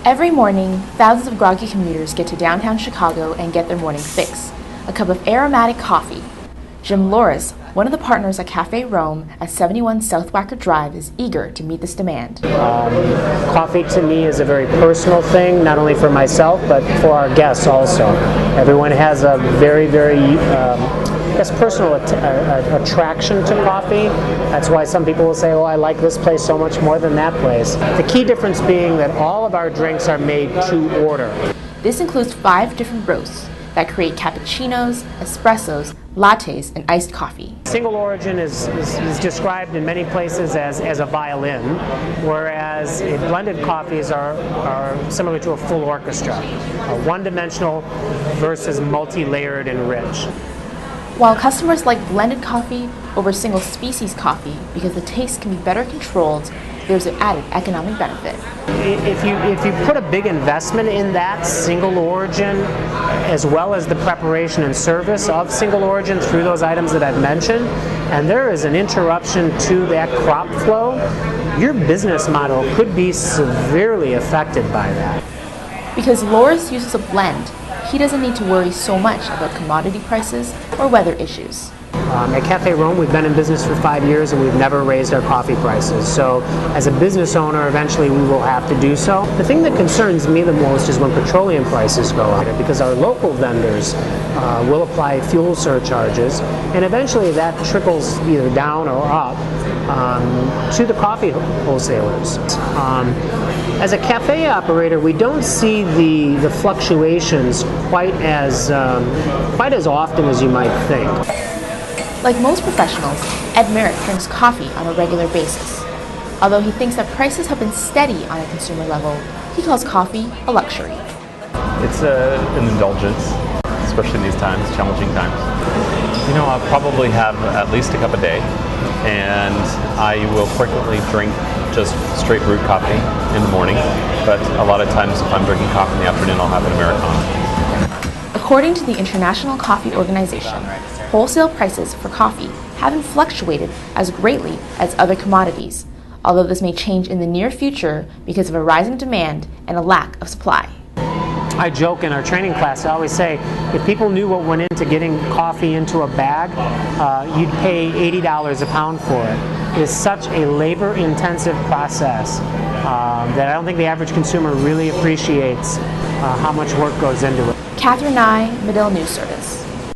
Every morning, thousands of groggy commuters get to downtown Chicago and get their morning fix, a cup of aromatic coffee. Jim Loris, one of the partners at Caffe RoM at 71 South Wacker Drive, is eager to meet this demand. Coffee to me is a very personal thing, not only for myself, but for our guests also. Everyone has a very personal attraction to coffee. That's why some people will say, oh, I like this place so much more than that place. The key difference being that all of our drinks are made to order. This includes 5 different roasts that create cappuccinos, espressos, lattes, and iced coffee. Single origin is described in many places as a violin, whereas blended coffees are similar to a full orchestra, one-dimensional versus multi-layered and rich. While customers like blended coffee over single species coffee because the taste can be better controlled, there's an added economic benefit. If you put a big investment in that single origin, as well as the preparation and service of single origin through those items that I've mentioned, and there is an interruption to that crop flow, your business model could be severely affected by that. Because Loris uses a blend, he doesn't need to worry so much about commodity prices or weather issues. At Caffe RoM, we've been in business for 5 years and we've never raised our coffee prices. So as a business owner, eventually we will have to do so. The thing that concerns me the most is when petroleum prices go up, because our local vendors will apply fuel surcharges, and eventually that trickles either down or up to the coffee wholesalers. As a cafe operator, we don't see the fluctuations quite as often as you might think. Like most professionals, Ed Merritt drinks coffee on a regular basis. Although he thinks that prices have been steady on a consumer level, he calls coffee a luxury. It's an indulgence, especially in these times, challenging times. You know, I'll probably have at least a cup a day, and I will frequently drink just straight brewed coffee in the morning, but a lot of times if I'm drinking coffee in the afternoon, I'll have an Americano. According to the International Coffee Organization, wholesale prices for coffee haven't fluctuated as greatly as other commodities, although this may change in the near future because of a rising demand and a lack of supply. I joke in our training class, I always say, if people knew what went into getting coffee into a bag, you'd pay $80 a pound for it. It is such a labor-intensive process that I don't think the average consumer really appreciates how much work goes into it. Catherine Nye, Medill News Service.